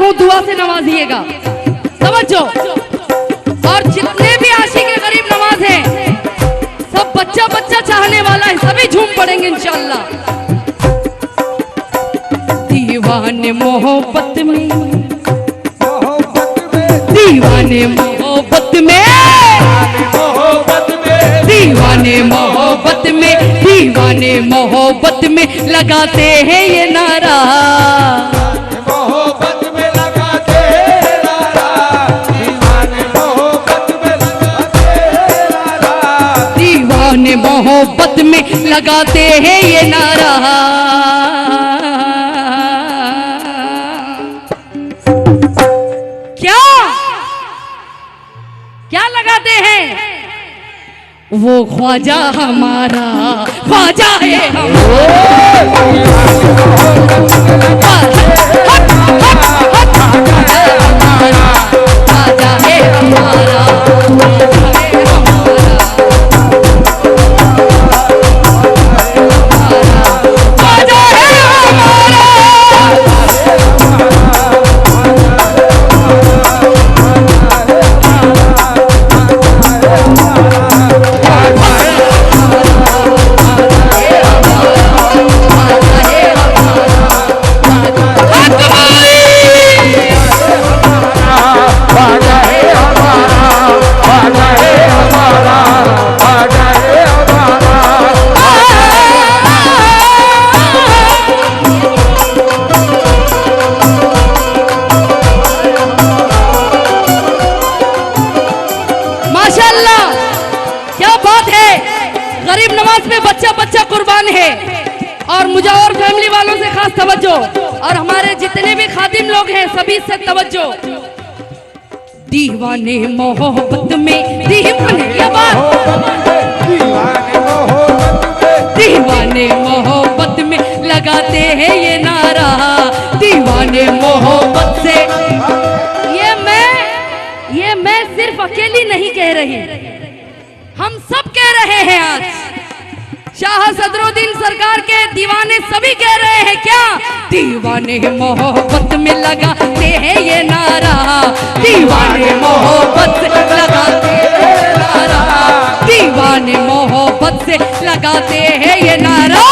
हूँ, दुआ से नवाजिएगा। समझो। और जितने भी आशिक गरीब नवाज हैं, सब बच्चा बच्चा चाहने वाला है, सभी झूम पड़ेंगे इंशाअल्लाह। दीवाने मोहब्बत में, दीवाने मोहब्बत में, दीवाने मोहब्बत में, दीवाने मोहब्बत में लगाते हैं ये नारा, मोहब्बत में लगाते हैं नारा, दीवाने मोहब्बत में लगाते हैं नारा, दीवाने मोहब्बत में लगाते हैं ये नारा। क्या क्या लगाते हैं? वो ख्वाजा हमारा, ख्वाजा है ख्वाजा है हमारा, गरीब नवाज पे बच्चा बच्चा कुर्बान है। और मुझे और फैमिली वालों से खास तवज्जो, और हमारे जितने भी खादिम लोग हैं सभी से तवज्जो। दीवाने मोहब्बत में, दीवाने मोहब्बत में लगाते हैं ये नारा, दीवाने मोहब्बत से। ये मैं सिर्फ अकेली नहीं कह रही, हम सब कह रहे हैं। आज शाह सदरुद्दीन सरकार के दीवाने सभी कह रहे हैं। क्या? दीवाने मोहब्बत में लगाते हैं ये नारा, दीवाने मोहब्बत से लगाते हैं नारा, दीवाने मोहब्बत से लगाते हैं ये नारा।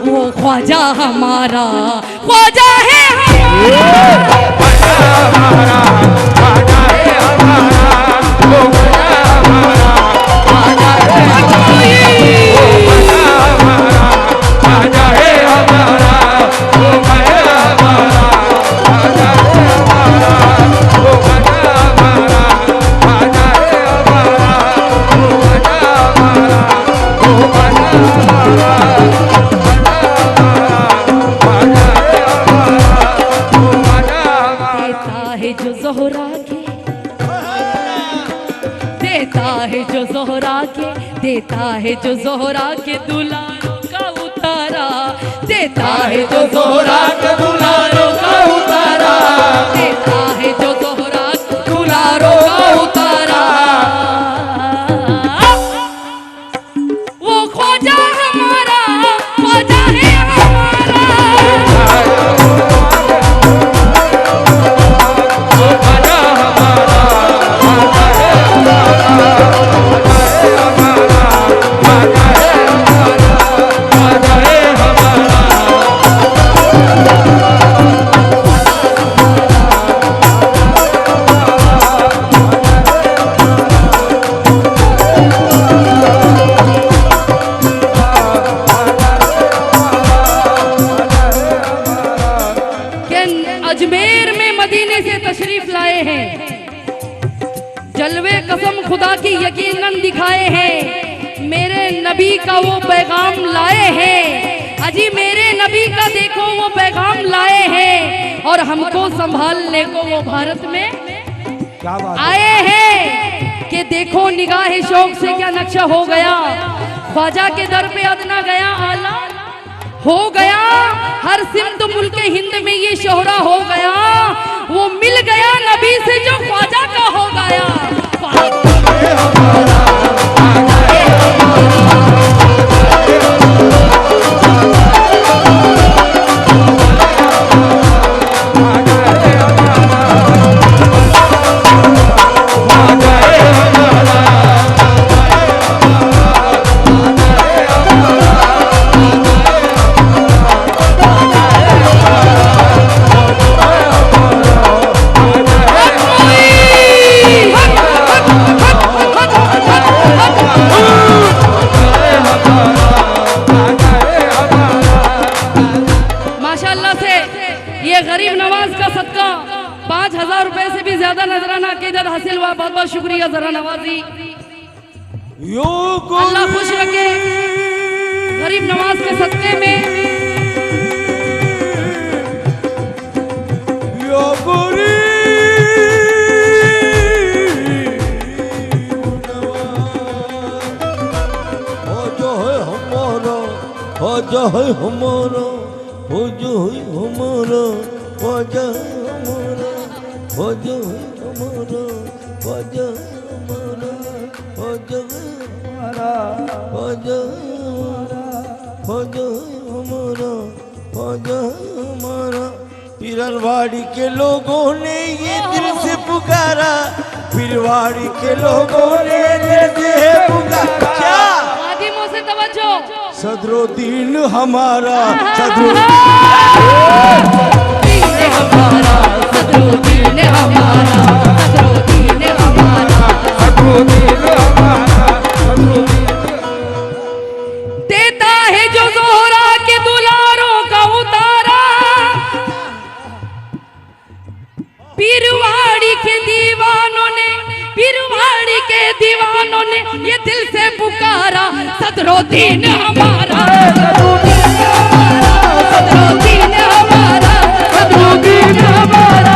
वो ख्वाजा हमारा, ख्वाजा है हमारा, देता है जो ज़ोहरा के दुलारों का उतारा, देता है जो ज़ोहरा के दुलारों का उतारा, देता है जो ज़ोहरा के दुलारों का उतारा। वो ख्वाजा हमारा, ख्वाजा है हमारा, अजमेर में मदीने से तशरीफ लाए हैं, जलवे कसम खुदा की यकीनन दिखाए हैं, मेरे नबी का वो पैगाम लाए हैं। अजी मेरे नबी का देखो वो पैगाम लाए हैं, और हमको संभालने को वो भारत में आए हैं। कि देखो निगाह शौक से क्या नक्शा हो गया, ख्वाजा के दर पे अदना गया आला हो गया, हर सिमत मुल्क हिंद में ये शोहरा हो गया, वो मिल गया नबी से जो ख्वाजा का हो गया। 5,000 रुपए से भी ज्यादा नजराना अकीदत हासिल हुआ। बहुत बहुत शुक्रिया जरा नवाजी। अल्लाह खुश रखे गरीब नवाज के सदके में। जो है हमारा हो, जो है हमारा ख्वाजा हमारा हो, जो है हमारा ख्वाजा हमारा हो, जो है हमारा ख्वाजा हमारा हो, जो है हमारा ख्वाजा हमारा। पीरवाड़ी के लोगों ने ये दिल से पुकारा, पीरवाड़ी के लोगों ने दिल से पुकारा। क्या खादिमों से तवज्जो। सदरुद्दीन हमारा, सदरुद्दीन हमारा, सदरुद्दीन हमारा, सदरुद्दीन हमारा, सदरुद्दीन हमारा, सदरुद्दीन देता है जो ज़ोहरा के दुलारों का उतारा। पीरवाड़ी के दीवानों ने, पीरवाड़ी के दीवानों ने ये दिल से पुकारा, सदरुद्दीन हमारा, सदरुद्दीन हमारा, सदरुद्दीन हमारा, सदरुद्दीन हमारा,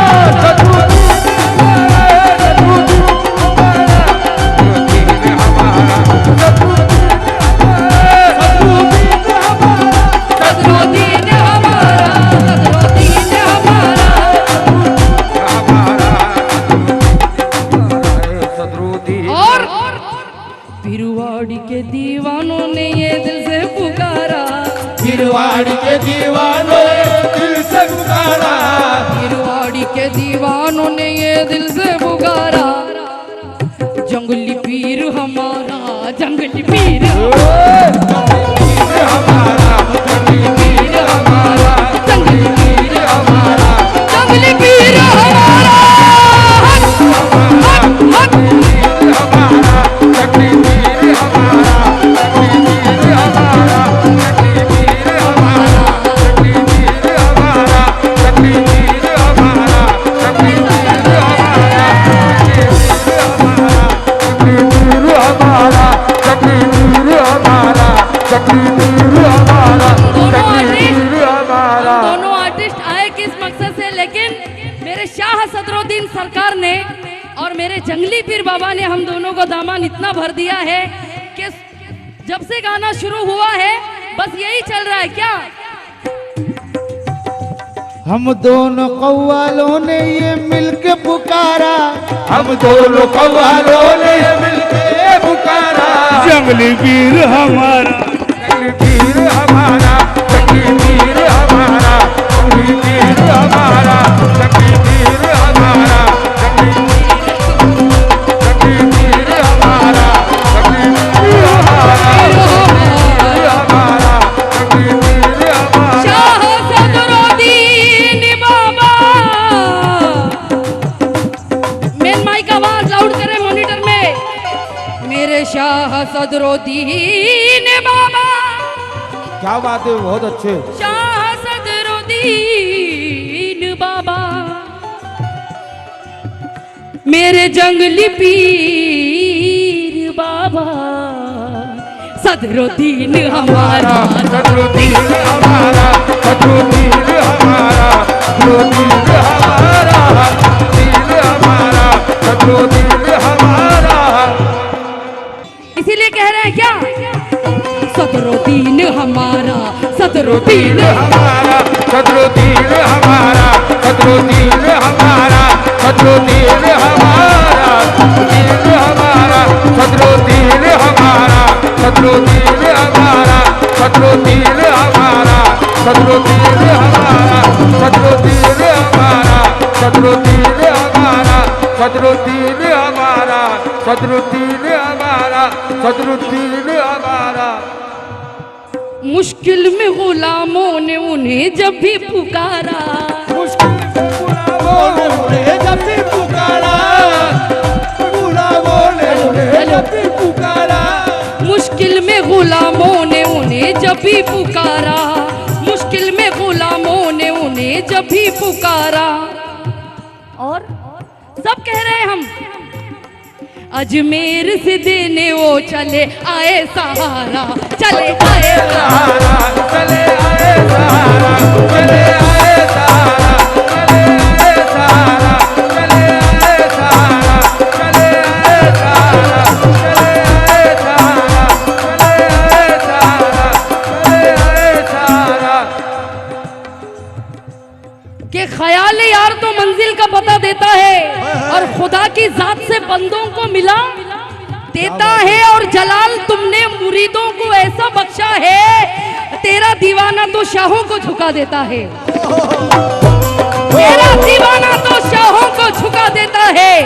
पीरवाड़ी के दीवानों ने ये दिल से पुकारा, पीरवाड़ी के दीवानों ने दिल से पुकारा, पीरवाड़ी के दीवानों ने ये दिल से पुकारा। जंगली पीर हमारा, जंगली पीर हमारा, जंगली पीर हमारा, जंगली पीर हमारा, जंगली पीर हमारा, हक सदरुद्दीन सरकार ने और मेरे जंगली पीर बाबा ने हम दोनों को दामन इतना भर दिया है कि जब से गाना शुरू हुआ है बस यही चल रहा है। क्या हम दोनों कव्वालों ने ये मिलके पुकारा, हम दोनों कव्वालों ने ये मिलके पुकारा। जंगली पीर हमारा, जंगली पीर हमारा, जंगली पीर हमारा, जंगली पीर हमारा, जंगली पीर हमारा, जंगली पीर हमारा, जंगली पीर हमारा, जंगली पीर हमारा। शाह सदरुद्दीन बाबा, मेन माइक आवाज लाउड करें मॉनिटर में। मेरे शाह सदरुद्दीन बाबा, क्या बात है, बहुत अच्छे। शाह सदरुद्दीन बाबा, मेरे जंगली पीर बाबा, सदरुद्दीन हमारा, सदरुद्दीन हमारा, सदरुद्दीन हमारा, सदरुद्दीन हमारा, सदरुद्दीन हमारा, सदरुद्दीन हमारा। इसीलिए कह रहे हैं क्या, सदरुद्दीन हमारा, सदरुद्दीन हमारा, सदरुद्दीन हमारा, सदरुद्दीन हमारा, सदरुद्दीन हमारा, सदरुद्दीन हमारा, सदरुद्दीन हमारा, सदरुद्दीन हमारा, सदरुद्दीन हमारा, सदरुद्दीन हमारा, सदरुद्दीन हमारा, सदरुद्दीन हमारा, सदरुद्दीन हमारा, सदरुद्दीन हमारा, सदरुद्दीन हमारा। मुश्किल में गुलामों ने उन्हें जब भी पुकारा, मुश्किल में गुलामों ने उन्हें जब भी पुकारा, गुलामों ने उन्हें जब भी पुकारा, मुश्किल में गुलामों ने उन्हें जब भी पुकारा, मुश्किल में गुलामों ने उन्हें जब भी पुकारा। और और सब कह रहे हैं हम, अजमेर से देने वो चले आए सहारा, चले आए सहारा, चले आए सहारा, चले आए सहारा, चले आए सहारा, चले आए सहारा, चले आए सहारा, चले आए सहारा, चले आए सहारा, चले आए सहारा। कि ख्याल यार तो मंजिल का पता देता है और खुदा की जात से बंदों को मिला देता है, और जलाल तुमने मुरीदों को ऐसा बख्शा है, तेरा दीवाना तो शाहों को झुका देता है, तेरा दीवाना तो शाहों को झुका देता है।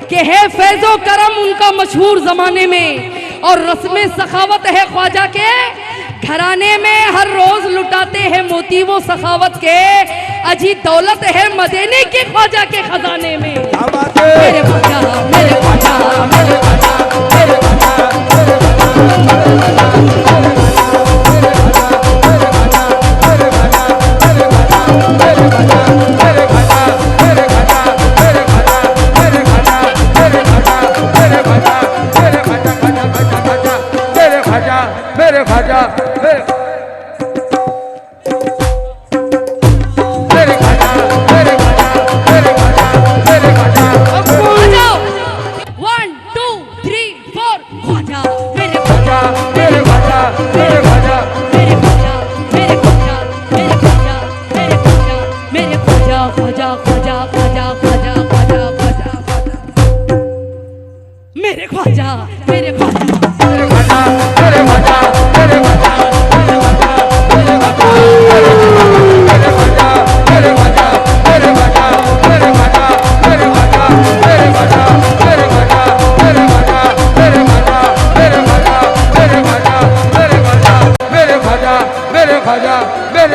कि है फैजो करम उनका मशहूर जमाने में, और रस्म सखावत है ख्वाजा के घराने में, हर रोज लुटाते हैं मोती वो सखावत के, अजी दौलत है मदीने के ख्वाजा के खजाने में। मेरे ख्वाजा, मेरे ख्वाजा, मेरे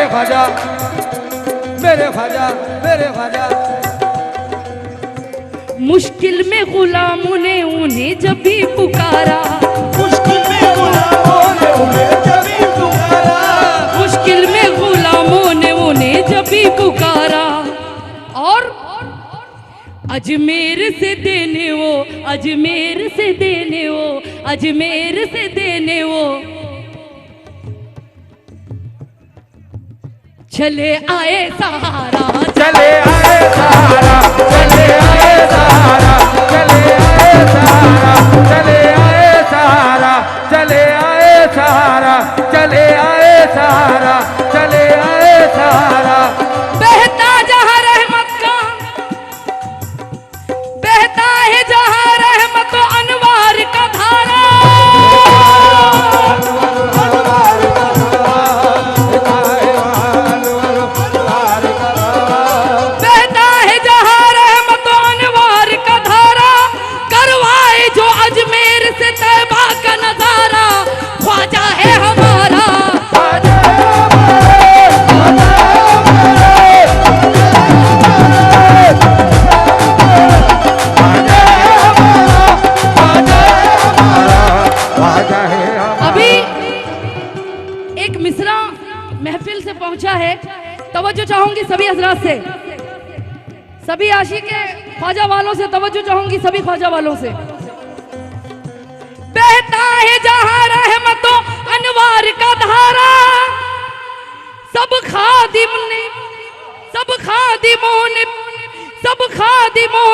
ख्वाजा, मेरे ख्वाजा, मेरे ख्वाजा, मुश्किल में गुलामों ने उन्हें जब भी पुकारा, मुश्किल में गुलामों ने उन्हें जब भी पुकारा, मुश्किल में गुलामों ने उन्हें जब भी पुकारा, और अजमेर से देने वो, अजमेर से देने वो, अजमेर से देने वो चले आए सहारा, चले आए सहारा, चले आए सहारा, चले आए सहारा, चले आए सहारा, चले आए सहारा, चले आए सहारा, चले आए सहारा। बहता जहां रहमत का, बहता है जहां रहमत अनवार का धारा, बहता है जहां रहमत अनवार का धारा, करवाए जो अजमेर से तैबा का नजारा, ख्वाजा है हमारा। अभी एक मिसरा महफिल से पहुंचा है, तवज्जो चाहूंगी सभी हजरात से, सभी आशिक ख्वाजा वालों से तवज्जो चाहूंगी, सभी ख्वाजा वालों से। बहता है जहां रहमतों अनवार का धारा, सब खादिमों ने, सब खादिमों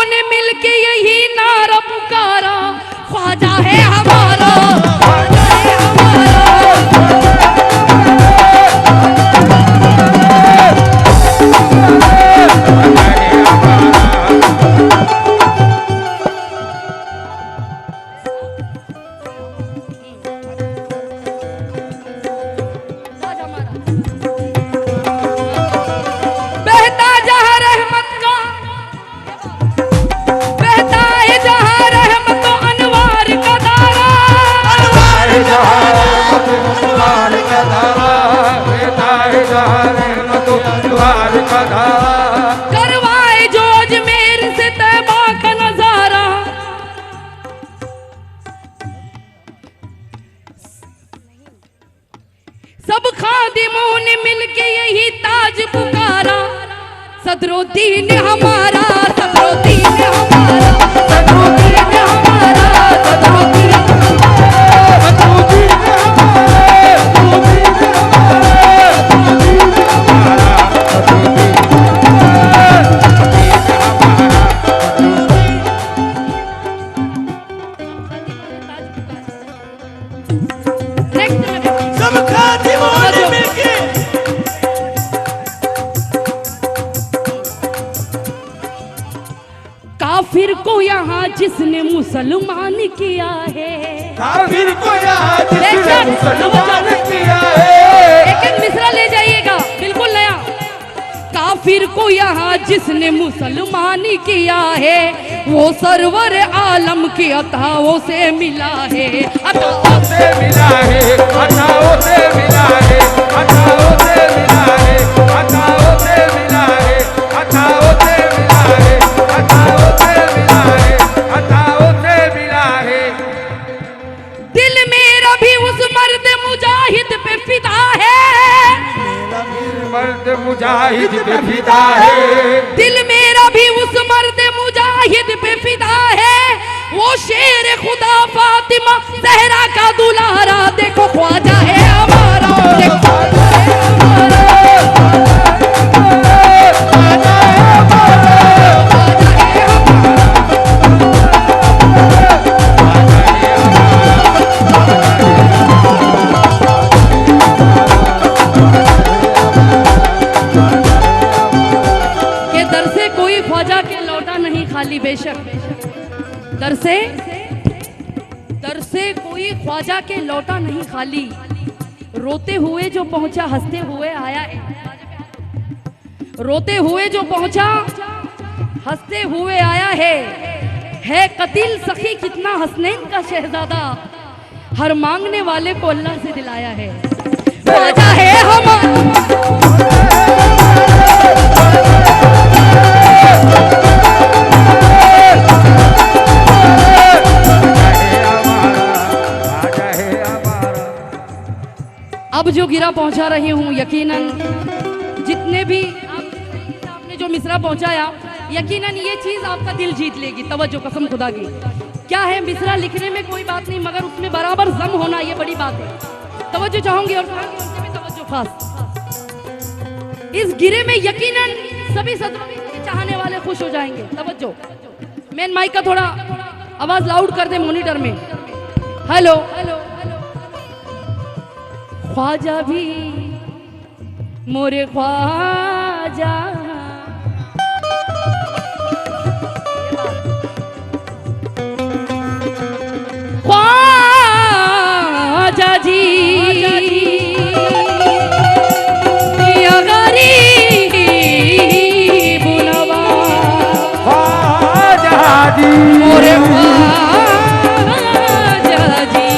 ने मिलके यही नारा पुकारा, ख्वाजा है हमारा, ख्वाजा है हमारा। बहता जहां रहमत का, बहता है जहां रहमत अनवार का धारा, अनवार जहां रहमत अनवार का धारा, बहता है जहां रहमत अनवार का धारा, करवाए जो अजमेर से तैबा का नजारा, सब खादिमों ने मिलके यही ताज पुकारा, सदरुद्दीन हमारा, काफिर को यहाँ जिसने मुसलमान किया है, काफिर को यहाँ जिसने बेशक, मुसलमान किया है। एक एक मिसरा ले जाइएगा, बिल्कुल नया। काफिर को यहाँ जिसने मुसलमान किया है, वो सरवर आलम की अताओं से मिला है, अताओं से मिला है, अताओं से मिला है, अताओं से मिला है, अताओं से मिला है, अताओं से मिला है, अताओं से मिला है, अताओं से मिला है। दिल मेरा भी उस मर्द मुजाहिद पे फिदा है, मर्द मुजाहिद पे फिदा है। दिल मेरा भी उस मर्द मुजाहिद पे फिदा है, वो शेर खुदा फातिमा जहरा का दुलारा, देखो ख्वाजा है हमारा, देखो ख्वाजा है हमारा, ख्वाजा है हमारा, ख्वाजा है के दर से कोई ख्वाजा के लौटा नहीं खाली, बेशक दर से कोई ख्वाजा के लौटा नहीं खाली, रोते हुए जो पहुंचा हंसते हुए आया है, रोते हुए जो पहुंचा हंसते हुए आया है कतिल सखी कितना हसनैन का शहजादा, हर मांगने वाले को अल्लाह से दिलाया है, ख्वाजा है हमारा। अब जो गिरा पहुंचा रही हूँ, यकीनन जितने भी आपने जो मिसरा पहुंचाया, यकीनन ये चीज आपका दिल जीत लेगी। तवज्जो, कसम खुदा की। क्या है, मिसरा लिखने में कोई बात नहीं, मगर उसमें बराबर जम होना ये बड़ी बात है। तवज्जो चाहूंगी और चाहूंगी भी तवज्जो खास। इस गिरे में यकीनन सभी सदरों के चाहने वाले खुश हो जाएंगे। तवज्जो, मेन माइक का थोड़ा आवाज लाउड कर दे मॉनिटर में। हेलो, ख्वाजा भी मोरे ख्वाजा, ख्वाजा जी दिया गरीब नवाज, ख्वाजा जी मोरे ख्वाजा जी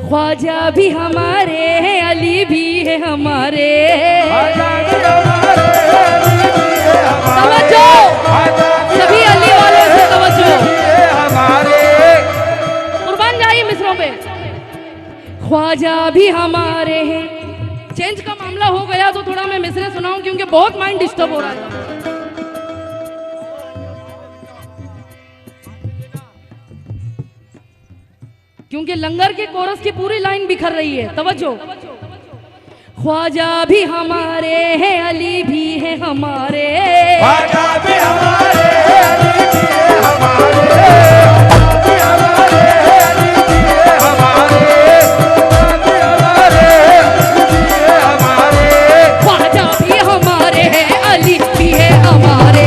ख्वाजा भी हमारे हैं, अली भी है हमारे, तवज्जो सभी अली वालों से तवज्जो, कुर्बान जाइए मिसरों पे। ख्वाजा भी हमारे हैं। चेंज का मामला हो गया तो थोड़ा मैं मिसरे सुनाऊं, क्योंकि बहुत माइंड डिस्टर्ब हो रहा है। क्योंकि लंगर के कोरस की पूरी लाइन बिखर रही है। तवज्जो, ख्वाजा भी हमारे हैं, अली भी है हमारे, ख्वाजा भी हमारे, अली भी है हमारे, ख्वाजा भी हमारे हैं, अली भी है हमारे,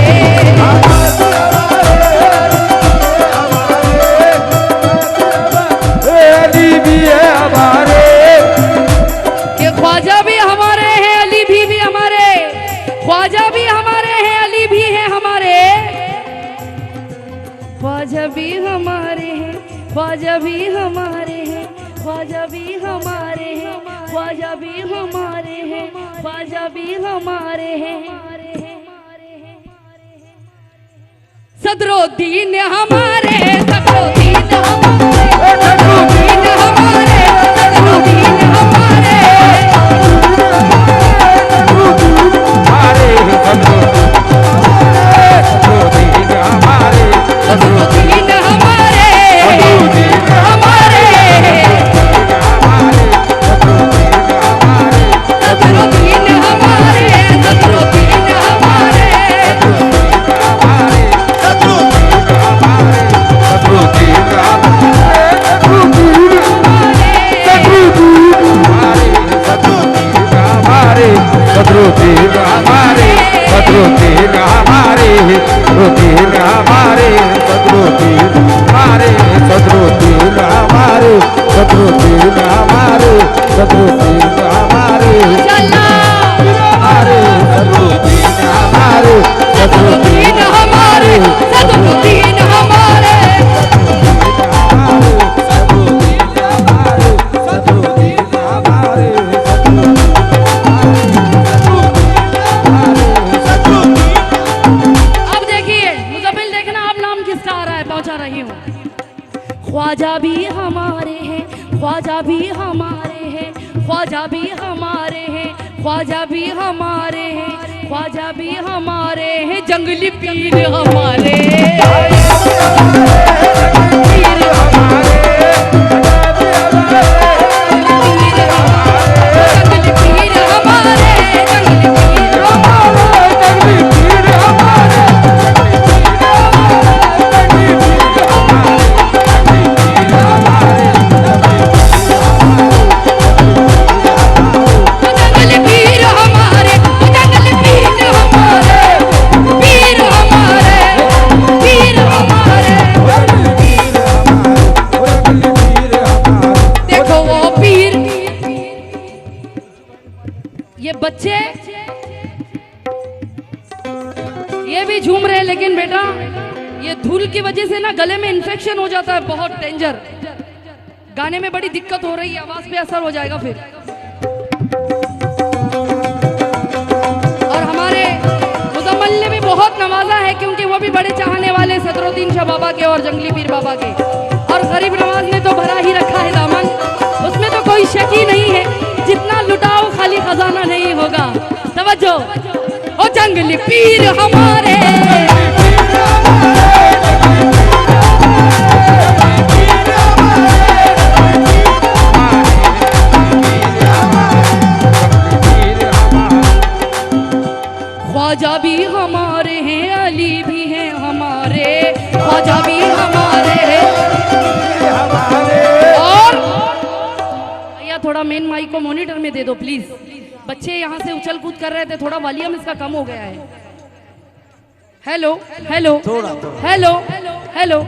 ख्वाजा भी हमारे हैं, अली भी हमारे, ख्वाजा भी हमारे हैं, अली भी है हमारे, ख्वाजा भी हमारे हैं, ख्वाजा भी हमारे हैं, ख्वाजा भी हमारे हैं, ख्वाजा भी हमारे हैं, ख्वाजा भी हमारे हैं, सदरुद्दीन हमारे, सदरुद्दीन हमारे, सदरुद्दीन हमारे, सदरुद्दीन हमारे, सदरुद्दीन हमारे, हमारे, सदरुद्दीन हमारे, सदरुद्दीन हमारे, सदरुद्दीन हमारे माशाअल्लाह सदरुद्दीन हमारे सदरुद्दीन हमारे सदरुद्दीन हमारे अब देखिए मुजम्मिल, देखना अब नाम किसका आ रहा है, पहुंचा रही हूँ। ख्वाजा भी हमारे हैं, ख्वाजा भी हमारे हैं, ख्वाजा भी हमारे हैं, ख्वाजा भी हमारे हैं, ख्वाजा भी हमारे हैं, जंगली पीर हमारे पीर हमारे जंगली पीर हमारे जंगली पीर जंगली पीर हमारे जंगली पीर हमारे पीर हमारे पीर हमारे देखो वो पीर। ये बच्चे ये भी झूम रहे हैं, लेकिन बेटा ये धूल की वजह से ना गले में इन्फेक्शन हो जाता है, बहुत डेंजर। गाने में बड़ी दिक्कत हो रही है, आवाज पे असर हो जाएगा फिर। और हमारे मुजम्मिल ने भी बहुत नवाजा है, क्योंकि वो भी बड़े चाहने वाले सदरुद्दीन शाह बाबा के और जंगली पीर बाबा के। और गरीब नवाज ने तो भरा ही रखा है दामन, उसमें तो कोई शक ही नहीं है। जितना लुटाओ खाली खजाना नहीं होगा। तवज्जो, ओ जंगली पीर हमारे ख्वाजा भी हमारे हैं, अली भी हैं हमारे, ख्वाजा भी हमारे हैं। और भैया थोड़ा मेन माइक को मॉनिटर में दे दो प्लीज। बच्चे यहाँ से उछल कूद कर रहे थे, थोड़ा वॉल्यूम इसका कम हो गया है। Hello hello hello hello.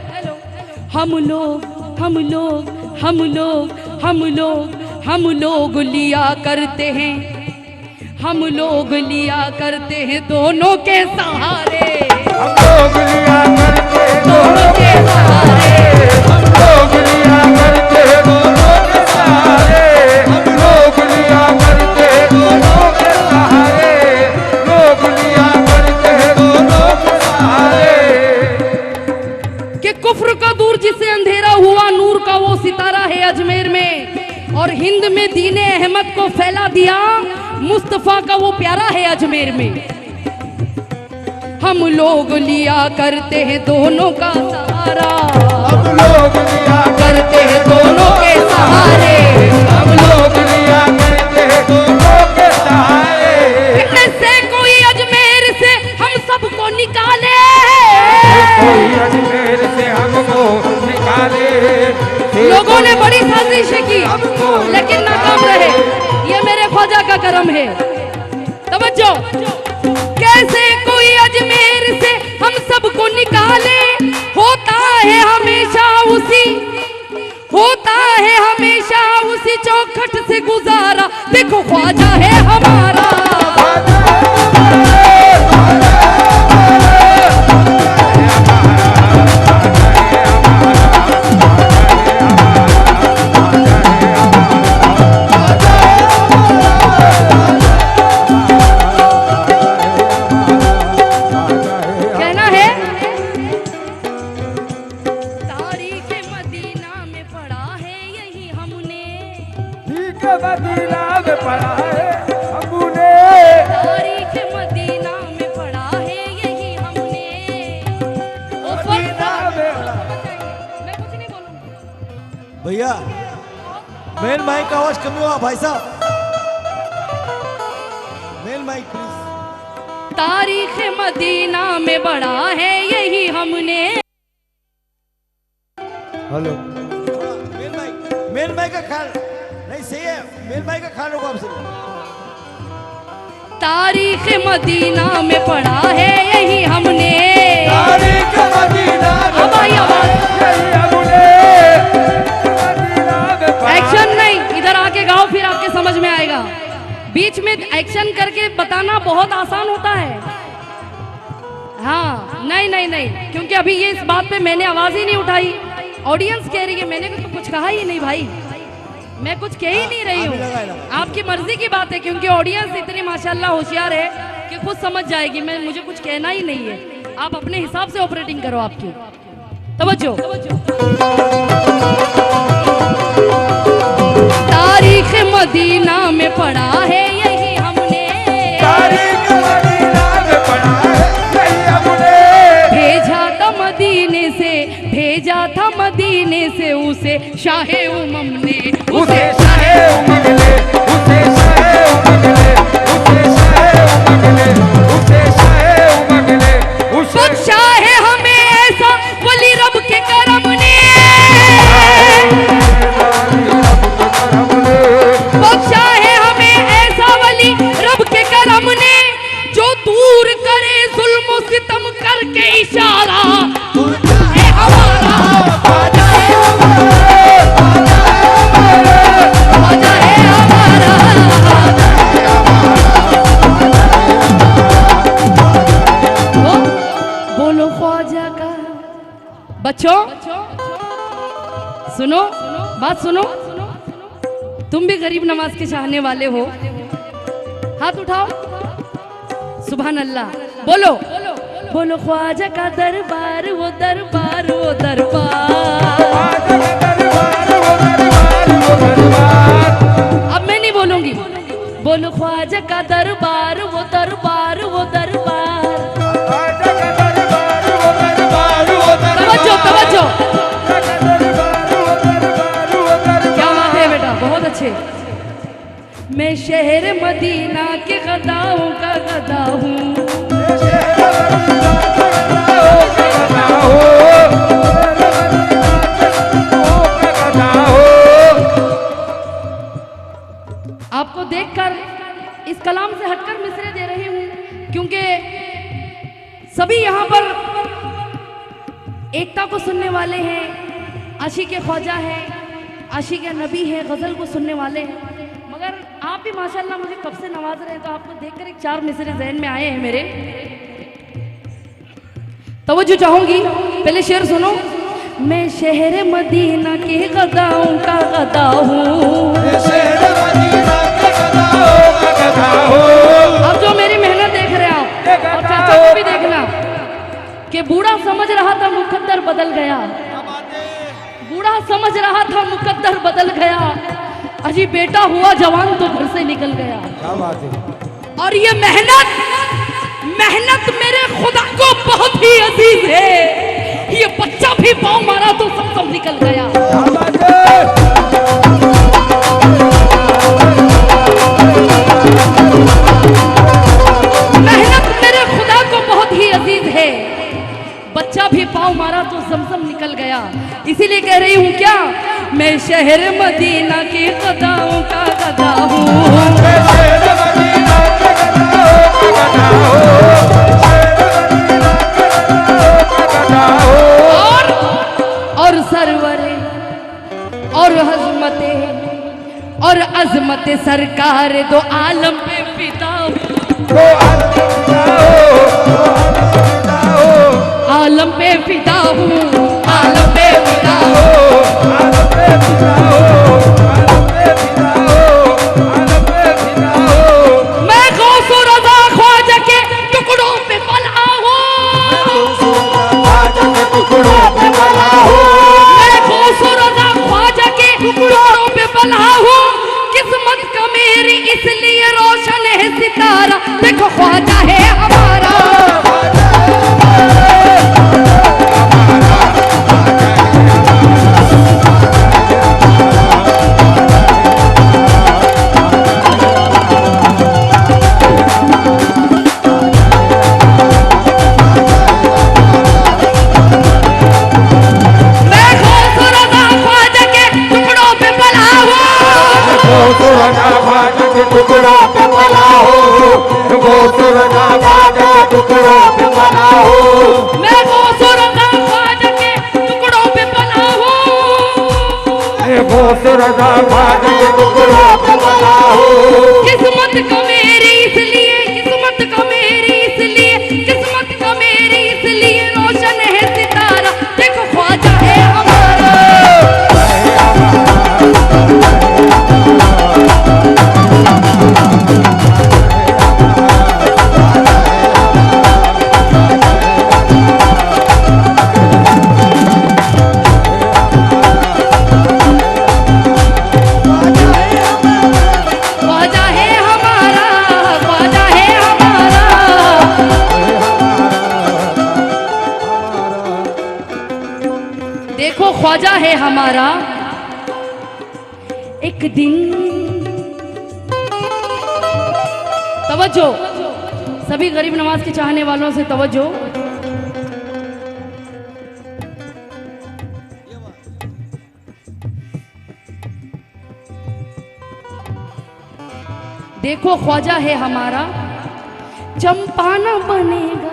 हम लोग लिया करते हैं, हम लोग लिया करते हैं दोनों के सहारे, हम लोग लिया करते दोनों के सहारे, हम लोग लिया करते दोनों के सहारे, हम लोग लिया करते दोनों के सहारे, लोग लिया करते दोनों के सहारे। कि कुफ्र का दूर जिसे अंधेरा हुआ, नूर का वो सितारा है अजमेर में। और हिंद में दीने अहमद को फैला दिया, मुस्तफा का वो प्यारा है अजमेर में। हम लोग लिया करते हैं दोनों का सहारा, हम लोग लिया करते हैं दोनों के सहारे, हम लोग लिया करते दोनों के सहारे। ऐसे कोई अजमेर से हम सबको निकाले, कोई अजमेर से हमको निकाले। लोगों ने बड़ी साजिशें की लेकिन नाकाम रहे, ये मेरे ख्वाजा का करम है। तवज्जो, कैसे कोई अजमेर से हम सबको निकाले, होता है हमेशा उसी चौखट से गुजारा। देखो ख्वाजा है हमारा, कहना है तारीख मदीना में पढ़ा है यही हमने, ठीक है मदीना में पढ़ा है हमने, तारीख मदीना में पढ़ा है यही हमने। उस वक्त मैं कुछ नहीं बोलूंगा। भैया मेन माइक का आवाज कम हुआ भाई साहब, मेन माइक प्लीज। तारीख मदीना में पढ़ा है यही हमने। हेलो मेन माइक का ख्याल नहीं, सही है, मेन माइक का ख्याल होगा आपसे। तारीख मदीना में पढ़ा है यही हमने, तारीख मदीना में अब आई आवाज। यही हमने, मदीना में पढ़ा एक्शन नहीं, इधर आके गाओ फिर आपके नहीं, क्योंकि अभी ये इस बात पे मैंने आवाज ही नहीं उठाई। ऑडियंस कह रही है, मैंने तो कुछ कहा ही नहीं भाई, मैं कुछ कह ही नहीं रही हूँ। आपकी मर्जी की बात है, क्योंकि ऑडियंस इतनी माशाल्लाह होशियार है कि खुद समझ जाएगी, मैं मुझे कुछ कहना ही नहीं है। आप अपने हिसाब से ऑपरेटिंग करो। आपकी तवज्जो। तारीख मदीना में पढ़ा है यही हमने, तारीख मदीना में पढ़ा है यही हमने, भेजा था मदीने से उसे शाहे उमम ने, उसे शाहे उमम ने, उसे शाहे उमम ने, उसे शाहे उमम ने, उसे शाहे उमम ने, उसे बख्शा है हमें ऐसा वली रब के करम ने, बख्शा है हमें ऐसा वली रब के करम ने, जो दूर करे जुल्म सितम करके इशारा है हमारा, ख्वाजा है हमारा। बोलो ख्वाजा का। बच्चों सुनो, बात सुनो, तुम भी गरीब नवाज के चाहने वाले हो, हाथ उठाओ, सुभान अल्लाह। बोलो बोलो ख्वाजा का दरबार, वो दरबार, वो दरबार। अब मैं नहीं बोलूंगी, बोलो ख्वाजा का दरबार, वो दरबार, वो दरबार। तवज्जो तवज्जो, क्या बात है बेटा, बहुत अच्छे। मैं शहर मदीना के गदाओं का गदा हूँ, आपको देखकर इस कलाम से हटकर मिसरे दे रही हूँ, क्योंकि सभी यहाँ पर एकता को सुनने वाले हैं, आशिक ख्वाजा है, आशिक नबी है, गजल को सुनने वाले हैं। मगर आप भी माशाल्लाह मुझे कब से नवाज रहे हैं, तो आपको देखकर एक चार मिसरे जहन में आए हैं मेरे। तवज्जो चाहूंगी, पहले शेर सुनो। मैं शहर मदीना के गदाओं का गदा हूँ, अब जो मेरी मेहनत देख रहे हैं आप, और चाचा को भी देखना, कि बूढ़ा समझ रहा था मुकद्दर बदल गया, बूढ़ा समझ रहा था मुकद्दर बदल गया, अजी बेटा हुआ जवान तो घर से निकल गया। क्या बात है। और ये मेहनत मेहनत मेरे खुदा को बहुत ही अजीज है, ये बच्चा भी पाँव मारा तो सब निकल गया। मेहनत मेरे खुदा को बहुत ही अजीज है, बच्चा भी पाँव मारा तो समसम निकल गया। इसीलिए कह रही हूँ क्या, मैं शहर मदीना के गदाओं का गदा हूँ, और सरवरे और हजमते और अजमत सरकार दो आलम पे फिदा हूँ, आलम पे फिदा हूँ, आलम पे फिदा हूँ। मैं गौसो रज़ा ख्वाजा के टुकड़ों पे पला हूँ, मैं गौसो रज़ा ख्वाजा के टुकड़ों पे पला हूँ। किस्मत का मेरी इसलिए रोशन है सितारा, देखो ख्वाजा है हमारा। किस्मत का मेरी इसलिए, किस्मत का मेरी इसलिए, किस्मत का मेरी इसलिए रोशन देखो ख्वाजा है हमारा एक दिन। तवज्जो, सभी गरीब नवाज के चाहने वालों से तवज्जो। देखो ख्वाजा है हमारा चंपाना बनेगा।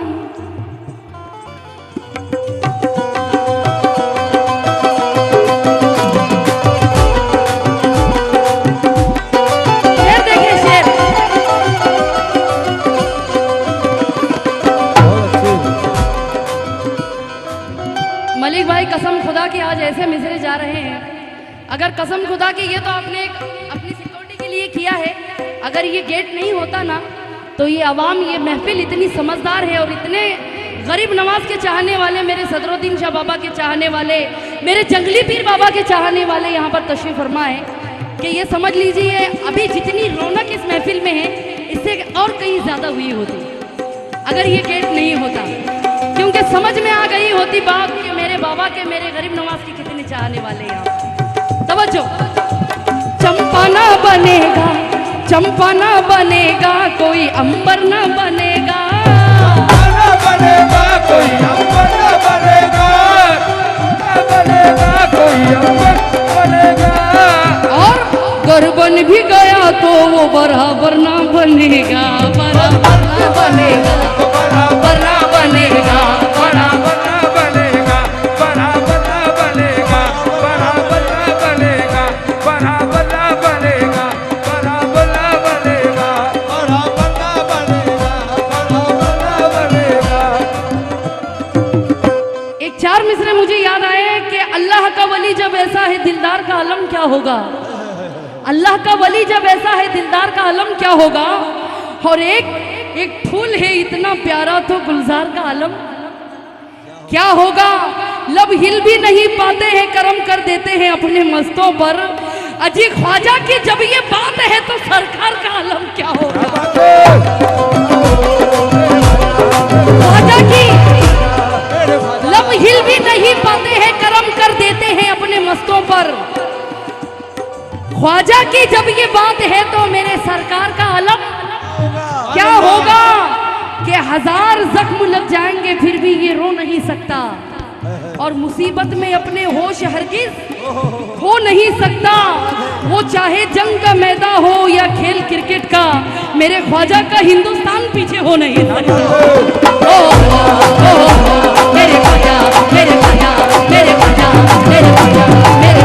मलिक भाई कसम खुदा की आज ऐसे मिसरे जा रहे हैं। अगर कसम खुदा की ये तो आपने अपनी सिक्योरिटी के लिए किया है, अगर ये गेट नहीं होता ना तो ये अवाम, ये महफिल इतनी समझदार है और इतने गरीब नवाज के चाहने वाले, मेरे सदरुद्दीन शाह बाबा के चाहने वाले, मेरे जंगली पीर बाबा के चाहने वाले यहाँ पर तशरीफ फरमा है कि ये समझ लीजिए अभी जितनी रौनक इस महफिल में है इससे और कहीं ज़्यादा हुई होती अगर ये गेट नहीं होता, क्योंकि समझ में आ गई होती बात कि मेरे बाबा के, मेरे गरीब नवाज के कितने चाहने वाले यहाँ। तवज्जो, चंपाना बनेगा, चंपाना बनेगा, कोई अंबर ना बनेगा, बनेगा कोई अंबर ना बनेगा, बनेगा कोई अंबर बनेगा। और गर बन भी गया तो वो बराबर ना बनेगा, बराबर ना बनेगा, बराबर ना बनेगा, बराबर ना बनेगा, बराबर ना बनेगा, बराबर ना बनेगा, बराबर ना बनेगा, बराबर ना बनेगा, बराबर ना बनेगा, बराबर ना बनेगा। एक चार मिसरे मुझे याद आए कि अल्लाह का वली जब ऐसा है दिलदार का आलम क्या होगा, अल्लाह का वली जब ऐसा है दिलदार का आलम क्या होगा। और एक फूल है इतना प्यारा तो गुलजार का आलम क्या होगा। लब हिल भी नहीं पाते हैं, करम कर देते हैं अपने मस्तों पर। अजी ख्वाजा की जब ये बात है तो सरकार का आलम क्या होगा। ख्वाजा की लब हिल भी नहीं पाते हैं, करम कर देते हैं अपने मस्तों पर। ख्वाजा की जब ये बात है तो मेरे सरकार का आलम क्या होगा कि हजार जख्म लग जाएंगे फिर भी ये रो नहीं सकता, और मुसीबत में अपने होश हरगिज हो नहीं सकता। वो चाहे जंग का मैदान हो या खेल क्रिकेट का, मेरे ख्वाजा का हिंदुस्तान पीछे हो नहीं सकता। मेरे ख्वाजा, मेरे ख्वाजा, मेरे ख्वाजा, मेरे ख्वाजा, मेरे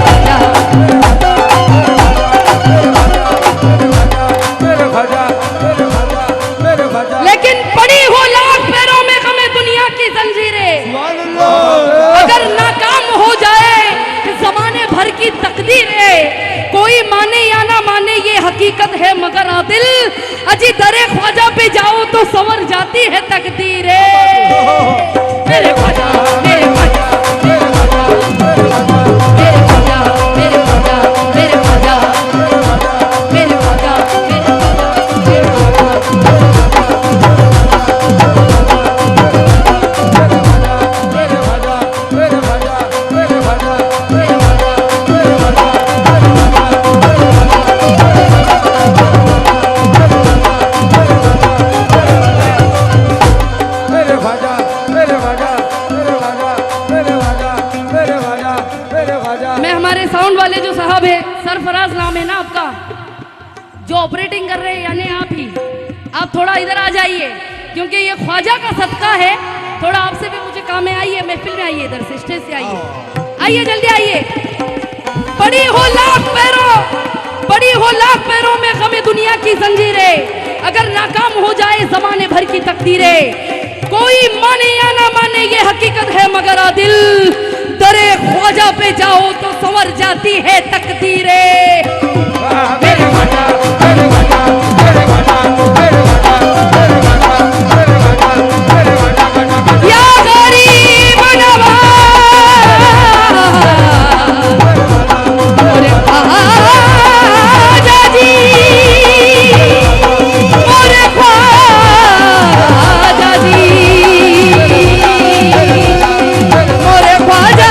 ख्वाजा, लेकिन पड़ी हो लाख पैरों में हमें दुनिया की जंजीरें, अगर नाकाम हो जाए जमाने भर की तकदीरें। कोई माने या ना माने ये हकीकत है मगर आदिल, अजी दरे ख्वाजा पे जाओ तो संवर जाती है तकदीरें। मेरे ख्वाजा, मेरे ख्वाजा, मेरे ख्वाजा, मेरे ख्वाजा, मेरे ख्वाजा, मेरे ख्वाजा, मेरे ख्वाजा, सरफराज नाम है ना आपका, जो ऑपरेटिंग कर रहे हैं यानी आप ही, आप थोड़ा इधर आ जाइए क्योंकि ये ख्वाजा का सदका है। थोड़ा आपसे भी मुझे काम है, आइए महफिल में आइए, इधर से स्टेज से आइए, आइए जल्दी आइए। पड़ी हो लाख पैरों, पड़ी हो लाख पैरों में गमे दुनिया की जंजीरें, अगर नाकाम हो जाए जमाने भर की तकदीरें। कोई माने या ना माने ये हकीकत है मगर आदिल, दरे ख्वाजा पे जाओ तो संवर जाती है तकदीरें। मेरे ख्वाजा, मेरे ख्वाजा, मेरे ख्वाजा, मेरे ख्वाजा, मेरे ख्वाजा, मेरे ख्वाजा, मेरे ख्वाजा, या गरीब नवाज, मोरे ख्वाजा जी, मोरे ख्वाजा जी, मोरे ख्वाजा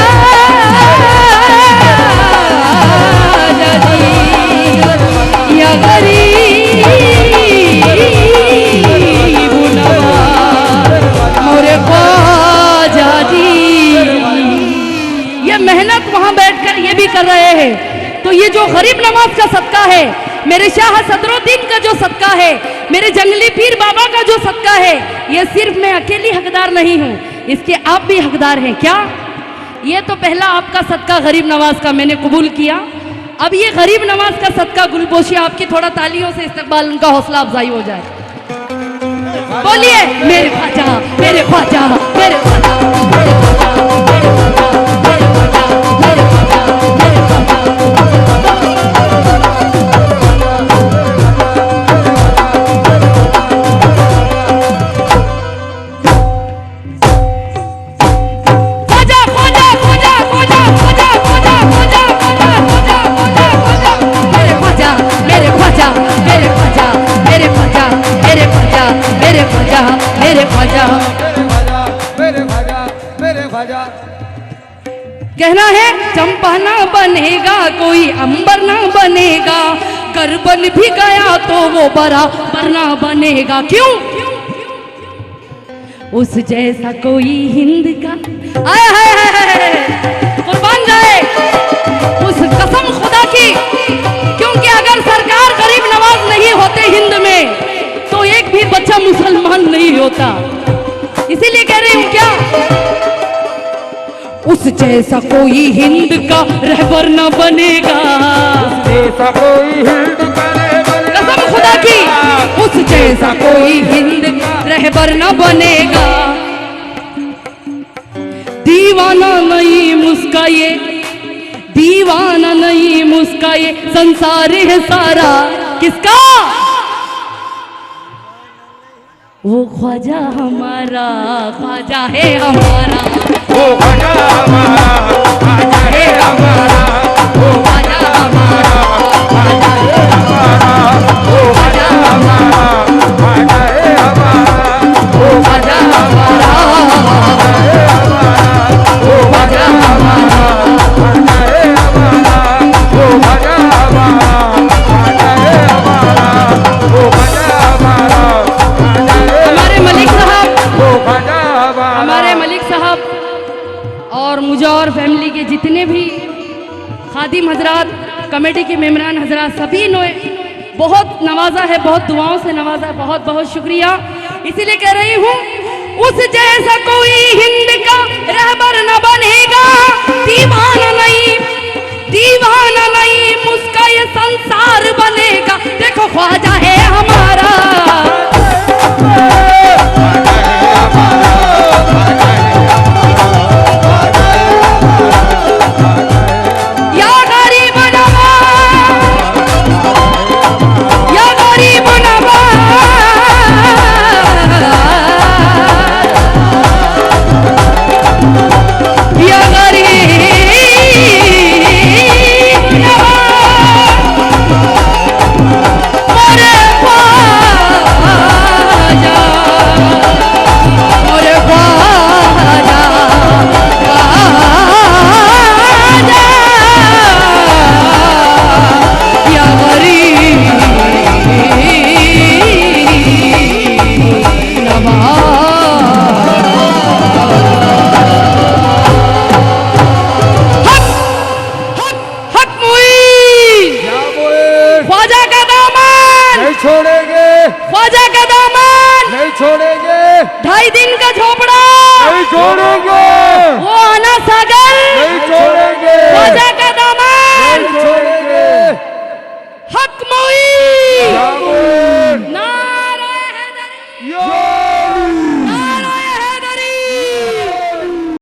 ये मेहनत वहां बैठकर ये भी कर रहे हैं। तो ये जो गरीब नवाज का सदका है, मेरे शाह सदरुद्दीन का जो सदका है, मेरे जंगली पीर बाबा का जो सदका है, ये सिर्फ मैं अकेली हकदार नहीं हूँ, इसके आप भी हकदार हैं। क्या? ये तो पहला आपका सदका गरीब नवाज का मैंने कबूल किया। अब ये गरीब नवाज का सदका गुलपोशी आपकी थोड़ा तालियों से इस्तकबाल, उनका हौसला अफजाई हो जाए। बोलिए मेरे ख्वाजा, मेरे ख्वाजा, मेरे ख्वाजा, मेरे ख्वाजा, मेरे ख्वाजा, मेरे ख्वाजा, मेरे ख्वाजा, मेरे ख्वाजा। कहना है चंपा ना बनेगा कोई अंबर ना बनेगा, कर बन भी गया तो वो बराबर ना बनेगा। क्यों? उस जैसा कोई हिंद का, आय हाय हाय कुर्बान जाए उस कसम खुदा की, क्योंकि अगर सरकार गरीब नवाज नहीं होते हिंद में तो एक भी बच्चा मुसलमान नहीं होता। इसीलिए कह रही हूं क्या, उस जैसा कोई हिंद का रहबर न बनेगा, उस जैसा कोई हिंद का रहबर न कसम खुदा की, उस जैसा कोई हिंद का रहबर न बनेगा। दीवाना नहीं मुस्काए, दीवाना नहीं मुस्काए, संसार है सारा किसका? वो ख्वाजा हमारा, ख्वाजा है हमारा, वो ख्वाजा हमारा, ख्वाजा है हमारा, वो ख्वाजा हमारा, ख्वाजा है हमारा, वो ख्वाजा हमारा, ख्वाजा है हमारा, वो ख्वाजा हमारा, ख्वाजा है हमारा, वो ख्वाजा हमारा, ख्वाजा है हमारा, वो ख्वाजा हमारा, ख्वाजा है हमारा, वो ख्वाजा हमारा, हमारे मलिक साहब, वो ख्वाजा हमारा, हमारे मलिक साहब और मुझे और फैमिली के जितने भी खादिम हजरात, कमेटी के मेम्बरान हजरात, सभी ने बहुत नवाजा है, बहुत दुआओं से नवाजा है, बहुत बहुत शुक्रिया। इसीलिए कह रही हूँ उस जैसा कोई हिंद का रहबर न बने।